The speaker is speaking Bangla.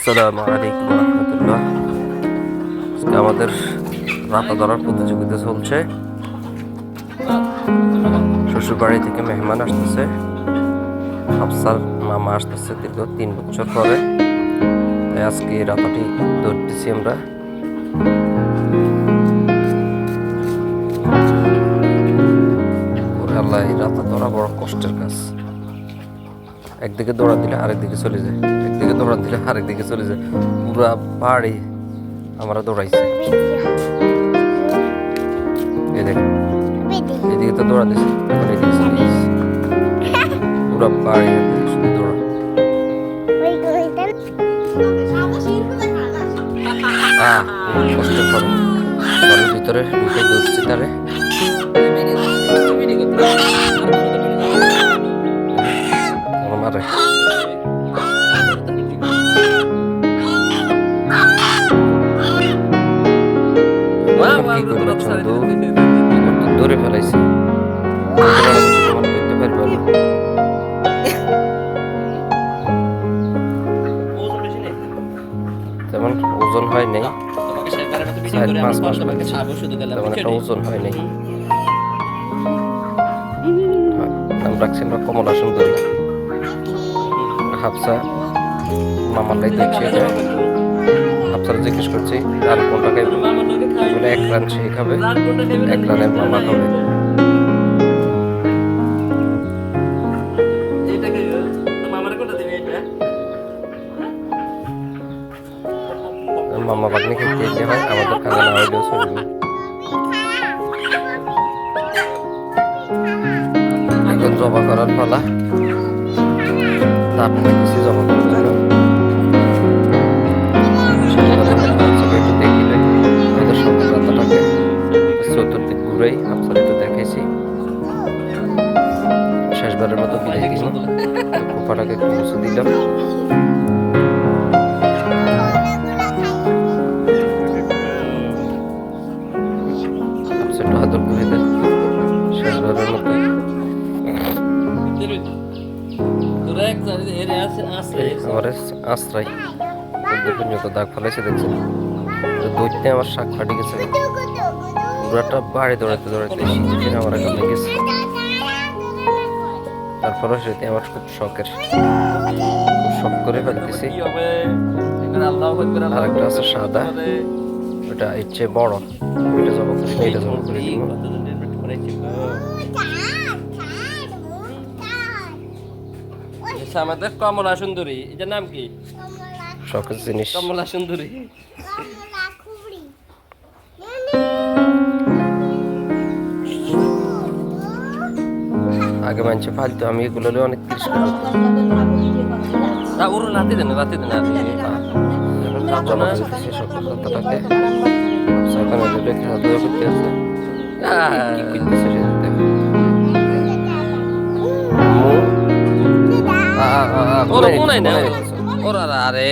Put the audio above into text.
আসসালামু আলাইকুম রহমতুল্লাহ। আজকে আমাদের রাতা ধরার প্রতিযোগিতা চলছে। শ্বশুর বাড়ি থেকে মেহমান আসতেছে। হাফসার মামা আসতেছে দীর্ঘ 3 বছর পরে। তাই আজকে এই রাতাটি ধরতেছি আমরা। আল্লাহ, এই রাতা ধরা বড় কষ্টের কাজ। একদিকে দৌড়া দিলে আরেকদিকে চলে যায়, একদিকে দৌড়া দিলে আরেকদিকে চলে যায়। পুরা বাড়ি আমরা দৌড়াইছে। এই দেখ, এদিকে তো দৌড়া দিছে, এখন এদিকে চলে গেছে। পুরা বাড়ি শুধু দৌড়া। কষ্ট করো, ঘরের ভিতরে ঢুকে দৌড়ছি তারে। মারে কি করবে চন্দ্র, ধরে ফেলাইছে। দেখতে পারবে না। তেমন ওজন হয় নাই, 4-5 মাস লাগছে, তেমন একটা ওজন হয় নাই। নাম রাখছি আমরা কমলা সুন্দরী। হাফসা মামাটাই দেখছে, হাফসার জিজ্ঞেস করছি আর কোনটা খাইবে, বলে 1 রান সে খাবে, 1 রানের মামা খাবে। মামা বাগনি খেতে যেতে হয়, আমাদের খাওয়া না হইলেও চলবে। এখন জবা করার পালা। তাপ লাগতেছে জবা করার জন্য। একটু দেখিলে আমাদের সব রাতাটাকে চতুর্দিক ঘুরেই আপনার একটু দেখাইছি। শেষবারের মতো বিদায় দিলাম, খোপাটাকে একটু মুছে দিলাম। একটু আদর করে দেন শেষবারের মতো। আমার আশ্রয় পর্যন্ত দাগ ফেলাইছে দেখছেন। দৈত্যে আমার শাক ফাটি গেছে, পুরাটা বাড়ি দৌড়াতে দৌড়াতে শীতের আমার এখানে গেছে। তারপরে সেটি আমার খুব শখের, খুব শখ করে ফেলতেছি। আর একটা আছে সাদা, ওটা এর চেয়ে বড়, ওইটা জমা করে এটা জমা করে দিব। আমাদের কমলা সুন্দরী, এটার নাম কি? শখের জিনিস কমলা সুন্দরী। আগে মানছে ফালতু, আমি এগুলো অনেক কিছু ওর রাতে দেন, রাতে দেন। জমা করে দিতেছি সকল কথাটাকে। এখন এগুলো খেলাধুলা করতে আছে, কি করতেছে রে দেখো। ওরা আরে